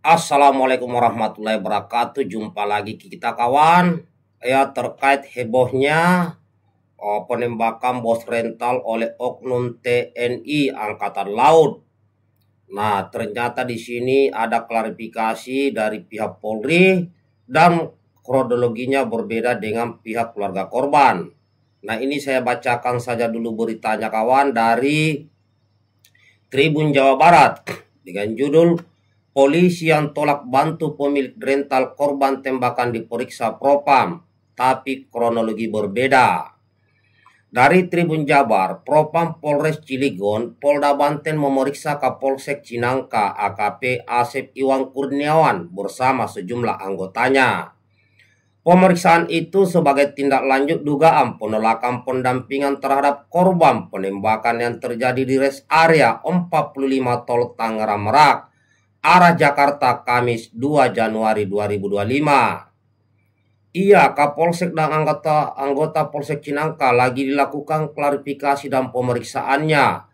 Assalamualaikum warahmatullahi wabarakatuh. Jumpa lagi kita kawan ya terkait hebohnya penembakan bos rental oleh oknum TNI Angkatan Laut. Nah, ternyata di sini ada klarifikasi dari pihak Polri dan kronologinya berbeda dengan pihak keluarga korban. Nah, ini saya bacakan saja dulu beritanya kawan dari Tribun Jawa Barat dengan judul Polisi yang tolak bantu pemilik rental korban tembakan diperiksa Propam, tapi kronologi berbeda. Dari Tribun Jabar, Propam Polres Cilegon, Polda Banten memeriksa Kapolsek Cinangka AKP Asep Iwan Kurniawan bersama sejumlah anggotanya. Pemeriksaan itu sebagai tindak lanjut dugaan penolakan pendampingan terhadap korban penembakan yang terjadi di rest area 45 Tol Tangerang Merak, arah Jakarta Kamis 2 Januari 2025. Iya, Kapolsek dan anggota Polsek Cinangka lagi dilakukan klarifikasi dan pemeriksaannya,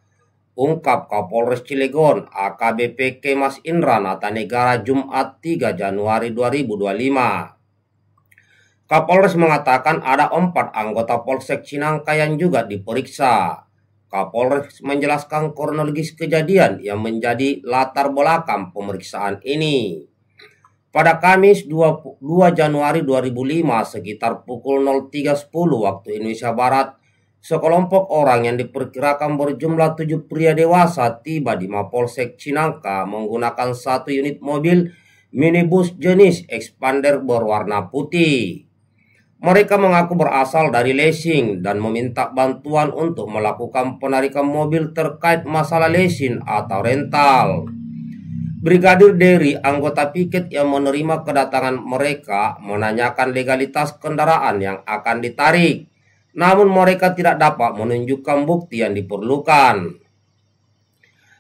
ungkap Kapolres Cilegon AKBP Kemas Indra Natanegara Jumat 3 Januari 2025. Kapolres mengatakan ada 4 anggota Polsek Cinangka yang juga diperiksa. Kapolres menjelaskan kronologis kejadian yang menjadi latar belakang pemeriksaan ini. Pada Kamis 2 Januari 2005 sekitar pukul 03.10 waktu Indonesia Barat, sekelompok orang yang diperkirakan berjumlah 7 pria dewasa tiba di Mapolsek Cinangka menggunakan 1 unit mobil minibus jenis Expander berwarna putih. Mereka mengaku berasal dari leasing dan meminta bantuan untuk melakukan penarikan mobil terkait masalah leasing atau rental. Brigadir Dery, anggota piket yang menerima kedatangan mereka, menanyakan legalitas kendaraan yang akan ditarik. Namun mereka tidak dapat menunjukkan bukti yang diperlukan.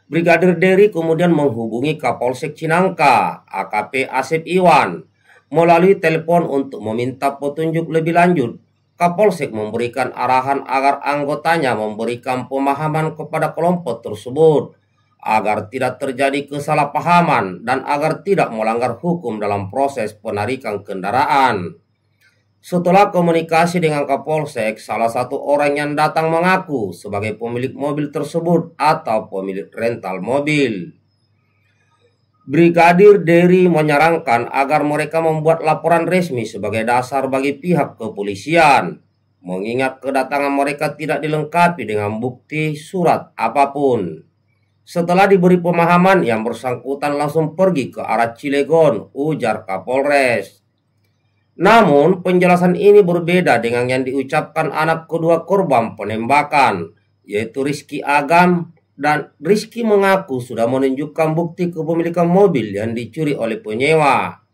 Brigadir Dery kemudian menghubungi Kapolsek Cinangka, AKP Asep Iwan, melalui telepon untuk meminta petunjuk lebih lanjut. Kapolsek memberikan arahan agar anggotanya memberikan pemahaman kepada kelompok tersebut agar tidak terjadi kesalahpahaman dan agar tidak melanggar hukum dalam proses penarikan kendaraan. Setelah komunikasi dengan Kapolsek, salah satu orang yang datang mengaku sebagai pemilik mobil tersebut atau pemilik rental mobil. Brigadir Dery menyarankan agar mereka membuat laporan resmi sebagai dasar bagi pihak kepolisian, mengingat kedatangan mereka tidak dilengkapi dengan bukti surat apapun. Setelah diberi pemahaman, yang bersangkutan langsung pergi ke arah Cilegon, ujar Kapolres. Namun, penjelasan ini berbeda dengan yang diucapkan anak kedua korban penembakan, yaitu Rizky Agam. Dan Rizky mengaku sudah menunjukkan bukti kepemilikan mobil yang dicuri oleh penyewa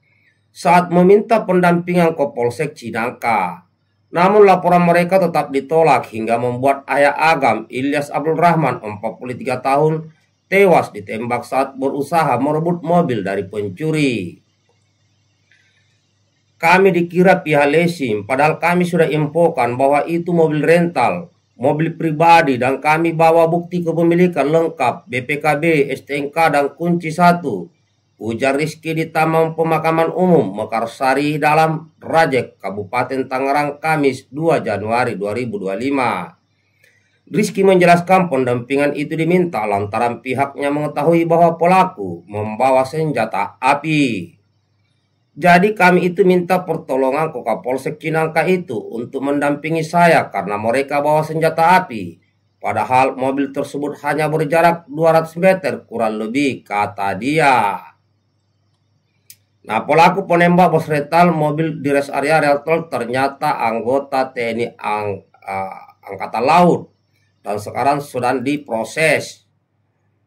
saat meminta pendampingan ke Polsek Cinangka. Namun laporan mereka tetap ditolak hingga membuat ayah Agam, Ilyas Abdul Rahman, 43 tahun, tewas ditembak saat berusaha merebut mobil dari pencuri. Kami dikira pihak leasing, padahal kami sudah infokan bahwa itu mobil rental, mobil pribadi, dan kami bawa bukti kepemilikan lengkap, BPKB, STNK, dan kunci 1, ujar Rizky di Taman Pemakaman Umum Mekarsari dalam Rajek, Kabupaten Tangerang, Kamis 2 Januari 2025. Rizky menjelaskan pendampingan itu diminta lantaran pihaknya mengetahui bahwa pelaku membawa senjata api. Jadi kami itu minta pertolongan ke Kapolsek Cinangka itu untuk mendampingi saya karena mereka bawa senjata api. Padahal mobil tersebut hanya berjarak 200 meter kurang lebih, kata dia. Nah, pelaku penembak bos rental mobil di rest area rental ternyata anggota TNI Angkatan Laut dan sekarang sedang diproses.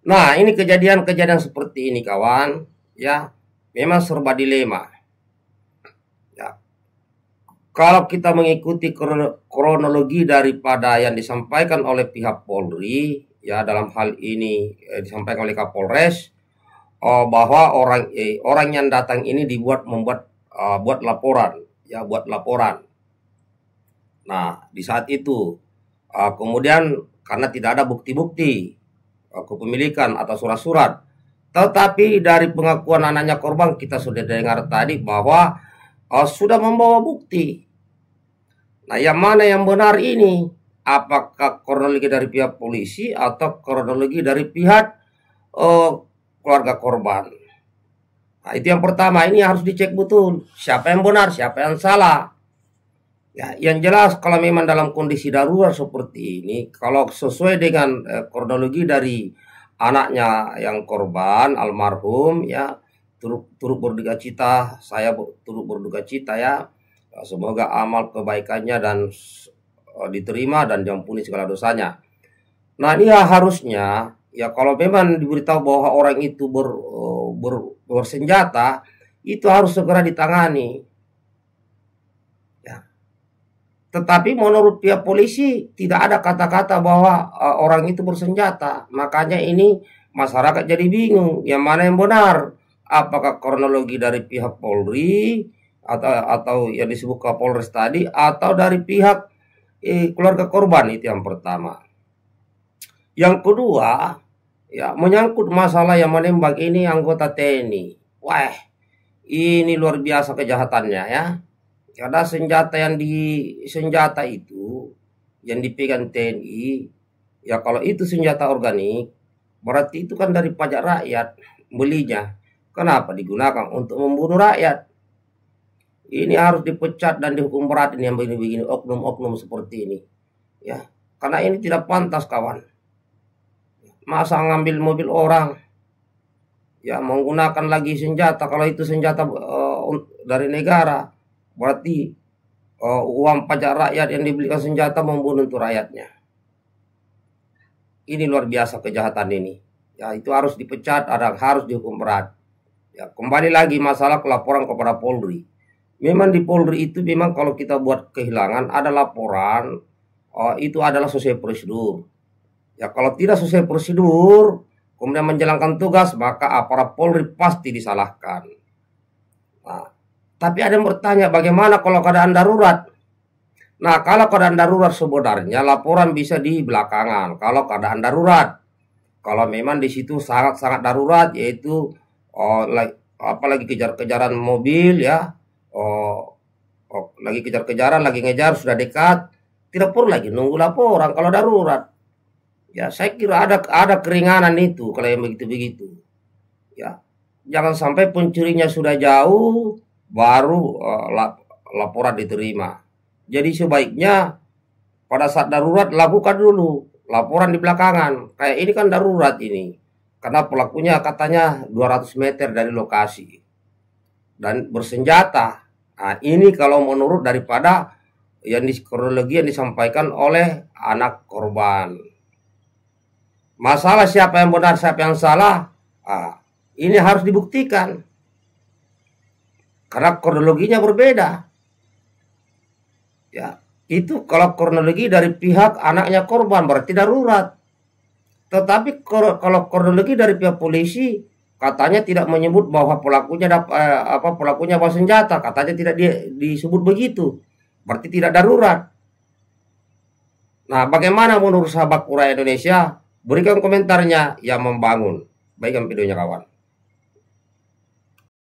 Nah, ini kejadian-kejadian seperti ini kawan, ya memang serba dilema. Kalau kita mengikuti kronologi daripada yang disampaikan oleh pihak Polri, ya dalam hal ini disampaikan oleh Kapolres, bahwa orang yang datang ini buat laporan, ya buat laporan. Nah, di saat itu kemudian karena tidak ada bukti-bukti kepemilikan atau surat-surat, Tetapi dari pengakuan anaknya korban kita sudah dengar tadi bahwa sudah membawa bukti. Nah, yang mana yang benar ini? Apakah kronologi dari pihak polisi atau kronologi dari pihak keluarga korban? Nah, itu yang pertama, ini harus dicek betul. Siapa yang benar, siapa yang salah. Ya, yang jelas kalau memang dalam kondisi darurat seperti ini, kalau sesuai dengan kronologi dari anaknya yang korban almarhum, ya turut berduka cita, saya turut berduka cita ya. Semoga amal kebaikannya dan diterima dan diampuni segala dosanya. Nah, ini ya harusnya ya kalau memang diberitahu bahwa orang itu bersenjata, itu harus segera ditangani. Tetapi menurut pihak polisi tidak ada kata-kata bahwa orang itu bersenjata. Makanya ini masyarakat jadi bingung. Yang mana yang benar? Apakah kronologi dari pihak Polri atau yang disebut Kapolres tadi, atau dari pihak keluarga korban? Itu yang pertama. Yang kedua, ya menyangkut masalah yang menembak ini anggota TNI. Wah, ini luar biasa kejahatannya ya. Karena senjata itu yang dipegang TNI, ya kalau itu senjata organik, berarti itu kan dari pajak rakyat belinya. Kenapa digunakan untuk membunuh rakyat? Ini harus dipecat dan dihukum berat ini yang begini-begini, oknum-oknum seperti ini. Ya, karena ini tidak pantas kawan. Masa ngambil mobil orang, ya menggunakan lagi senjata, kalau itu senjata dari negara. Berarti uang pajak rakyat yang dibelikan senjata membunuh untuk rakyatnya. Ini luar biasa kejahatan ini. Ya, itu harus dipecat, harus dihukum berat. Ya, kembali lagi masalah laporan kepada Polri. Memang di Polri itu memang kalau kita buat kehilangan ada laporan, itu adalah sesuai prosedur. Ya, kalau tidak sesuai prosedur, kemudian menjalankan tugas, maka aparat Polri pasti disalahkan. Nah, tapi ada yang bertanya, bagaimana kalau keadaan darurat? Nah, kalau keadaan darurat sebenarnya laporan bisa di belakangan. Kalau keadaan darurat, kalau memang di situ sangat-sangat darurat, yaitu apalagi kejar-kejaran mobil ya, lagi kejar-kejaran, lagi ngejar, sudah dekat, tidak perlu lagi nunggu laporan kalau darurat. Ya, saya kira ada keringanan itu kalau yang begitu-begitu. Ya, jangan sampai pencurinya sudah jauh baru laporan diterima. Jadi sebaiknya pada saat darurat lakukan dulu, laporan di belakangan. Kayak ini kan darurat ini. Karena pelakunya katanya 200 meter dari lokasi. Dan bersenjata. Nah, ini kalau menurut daripada kronologi yang disampaikan oleh anak korban. Masalah siapa yang benar, siapa yang salah, ini harus dibuktikan. Karena kronologinya berbeda. Ya, itu kalau kronologi dari pihak anaknya korban berarti darurat. Tetapi kalau kronologi dari pihak polisi katanya tidak menyebut bahwa pelakunya bawa senjata, katanya tidak disebut begitu. Berarti tidak darurat. Nah, bagaimana menurut sahabat Kura Indonesia? Berikan komentarnya yang membangun. Baikkan videonya kawan.